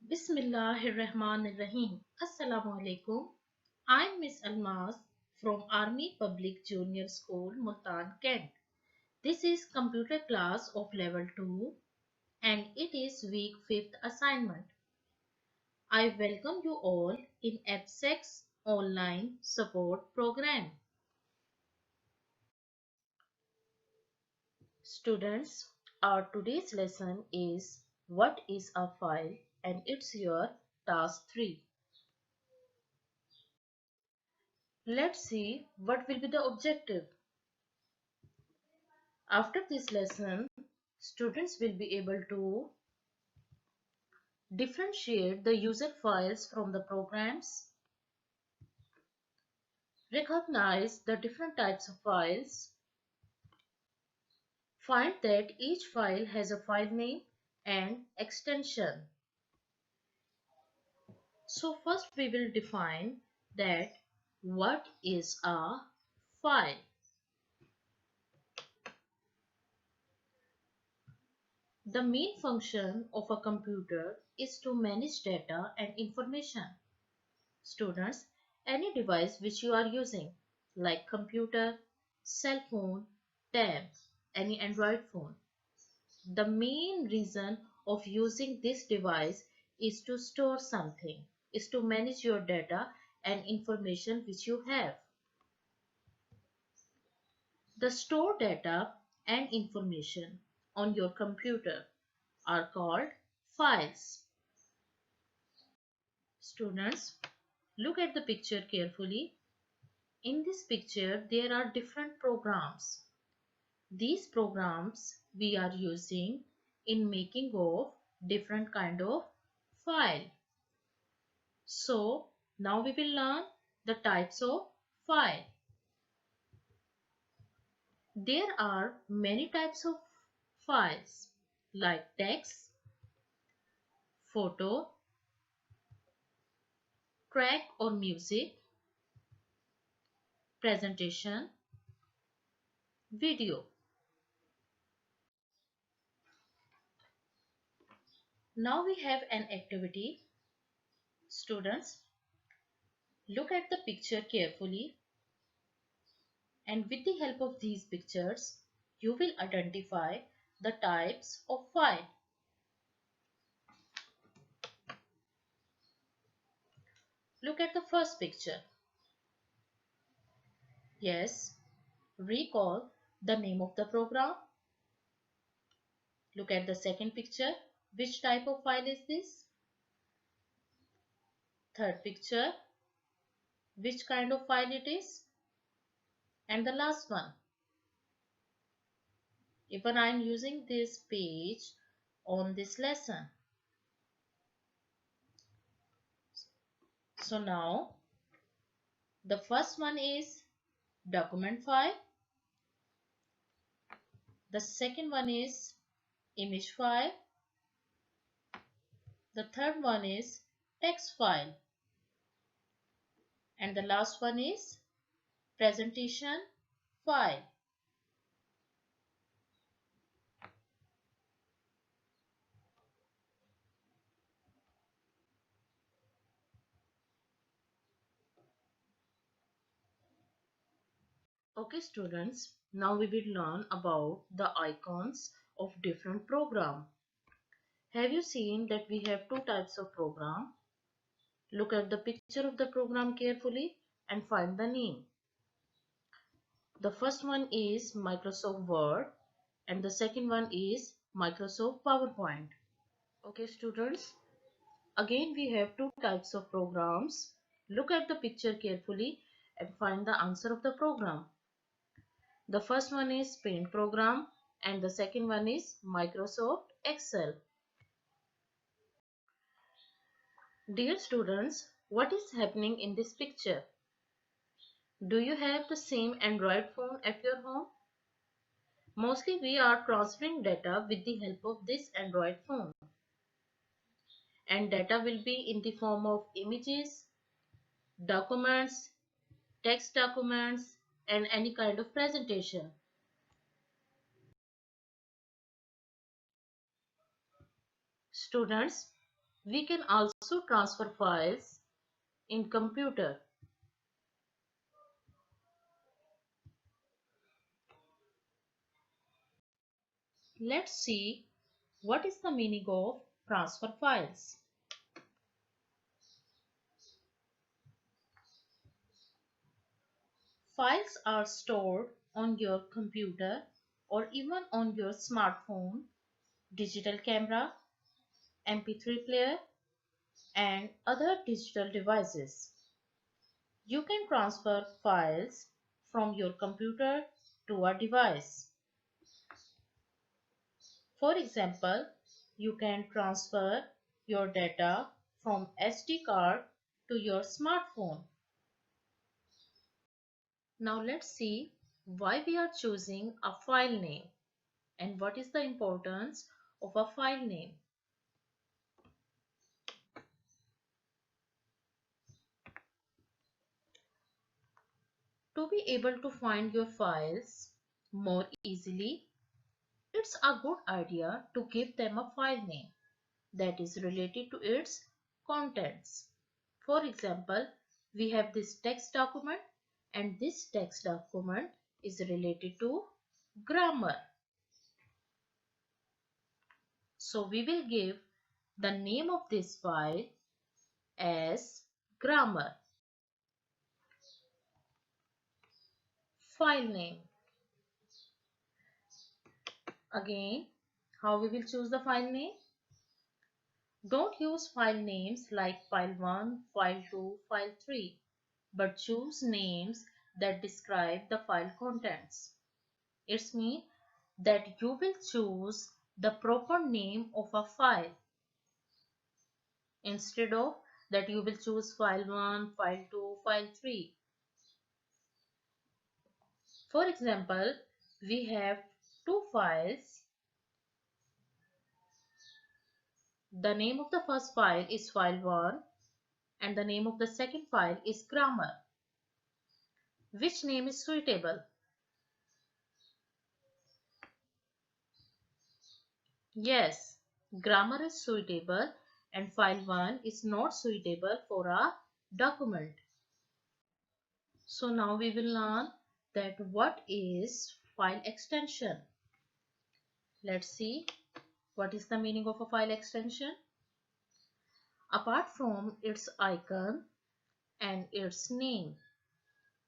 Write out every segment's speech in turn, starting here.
Bismillahirrahmanirrahim. Assalamu alaikum. I'm Miss Almaz from Army Public Junior School, Multan, Kent. This is computer class of level 2 and it is week 5th assignment. I welcome you all in EBSEC's online support program. Students, our today's lesson is what is a file and it's your task 3. Let's see what will be the objective. After this lesson, students will be able to differentiate the user files from the programs, recognize the different types of files, find that each file has a file name and extension. So first we will define that what is a file. The main function of a computer is to manage data and information. Students, any device which you are using like computer, cell phone, tab, any Android phone. The main reason of using this device is to store something, is to manage your data and information which you have. The stored data and information on your computer are called files. Students, look at the picture carefully. In this picture, there are different programs. These programs we are using in making of different kind of file. So now we will learn the types of file. There are many types of files like text, photo, track or music, presentation, video. Now we have an activity. Students, look at the picture carefully and with the help of these pictures, you will identify the types of file. Look at the first picture. Yes, recall the name of the program. Look at the second picture. Which type of file is this? Third picture. Which kind of file it is? And the last one. Even I am using this page on this lesson. So now, the first one is document file. The second one is image file. The third one is text file. And the last one is presentation file. Okay students, now we will learn about the icons of different program. Have you seen that we have two types of program? Look at the picture of the program carefully and find the name. The first one is Microsoft Word and the second one is Microsoft PowerPoint. Okay students, again we have two types of programs. Look at the picture carefully and find the answer of the program. The first one is Paint program and the second one is Microsoft Excel. Dear students, what is happening in this picture? Do you have the same Android phone at your home? Mostly we are transferring data with the help of this Android phone. And data will be in the form of images, documents, text documents, and any kind of presentation. Students, We can also transfer files in computer. Let's see what is the meaning of transfer files. Files are stored on your computer or even on your smartphone, digital camera, MP3 player, and other digital devices. You can transfer files from your computer to a device. For example, you can transfer your data from SD card to your smartphone. Now let's see why we are choosing a file name and what is the importance of a file name. To be able to find your files more easily, it's a good idea to give them a file name that is related to its contents. For example, we have this text document and this text document is related to grammar. So we will give the name of this file as grammar. File name. Again, how we will choose the file name? Don't use file names like file 1, file 2, file 3, but choose names that describe the file contents. It means that you will choose the proper name of a file instead of that you will choose file 1, file 2, file 3. For example, we have two files. The name of the first file is file 1 and the name of the second file is grammar. Which name is suitable? Yes, grammar is suitable and file 1 is not suitable for a document. So now we will learn that what is file extension. Let's see what is the meaning of a file extension. Apart from its icon and its name,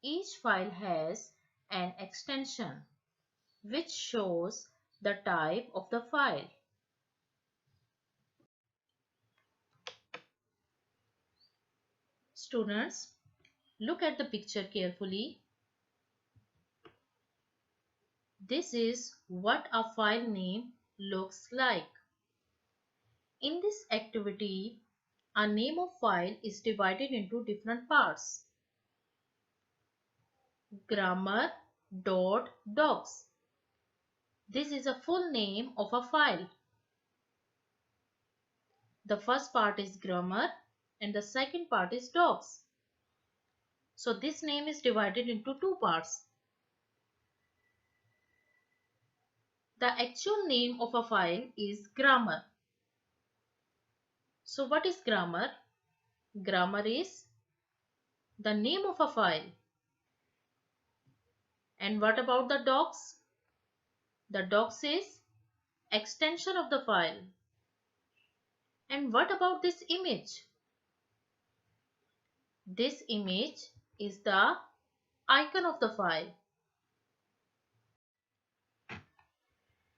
each file has an extension which shows the type of the file. Students, look at the picture carefully. This is what a file name looks like. In this activity, a name of file is divided into different parts. Grammar.docs. This is a full name of a file. The first part is grammar and the second part is docs. So this name is divided into two parts. The actual name of a file is grammar. So what is grammar? Grammar is the name of a file. And what about the docs? The docs is extension of the file. And what about this image? This image is the icon of the file.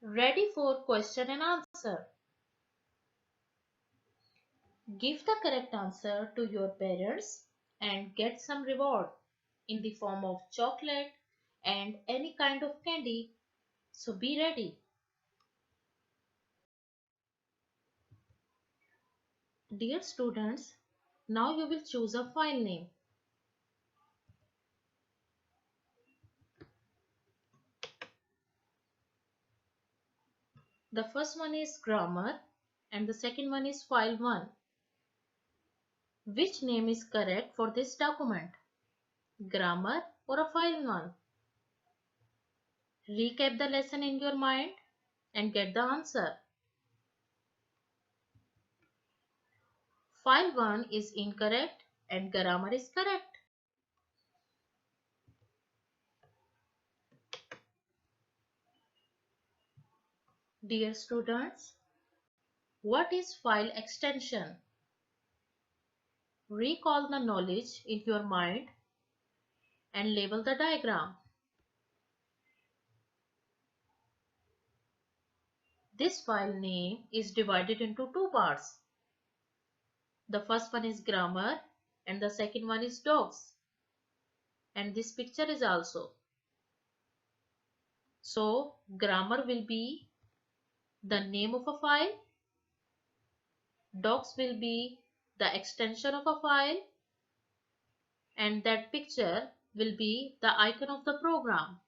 Ready for question and answer. Give the correct answer to your parents and get some reward in the form of chocolate and any kind of candy. So be ready. Dear students, now you will choose a file name. The first one is grammar and the second one is file 1. Which name is correct for this document? Grammar or a file 1? Recap the lesson in your mind and get the answer. File 1 is incorrect and grammar is correct. Dear students, what is file extension? Recall the knowledge in your mind and label the diagram. This file name is divided into two parts. The first one is grammar and the second one is dogs. And this picture is also. So grammar will be the name of a file. Docs will be the extension of a file. And that picture will be the icon of the program.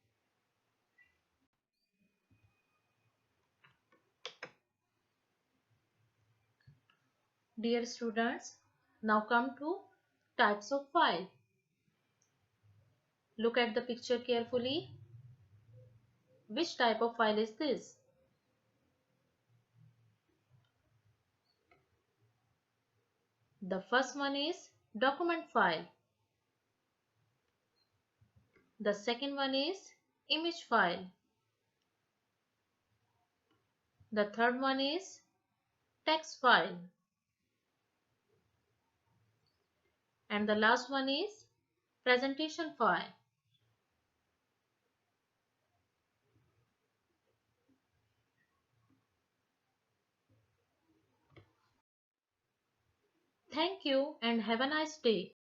Dear students, now come to types of file. Look at the picture carefully. Which type of file is this? The first one is document file. The second one is image file. The third one is text file. And the last one is presentation file. Thank you and have a nice day.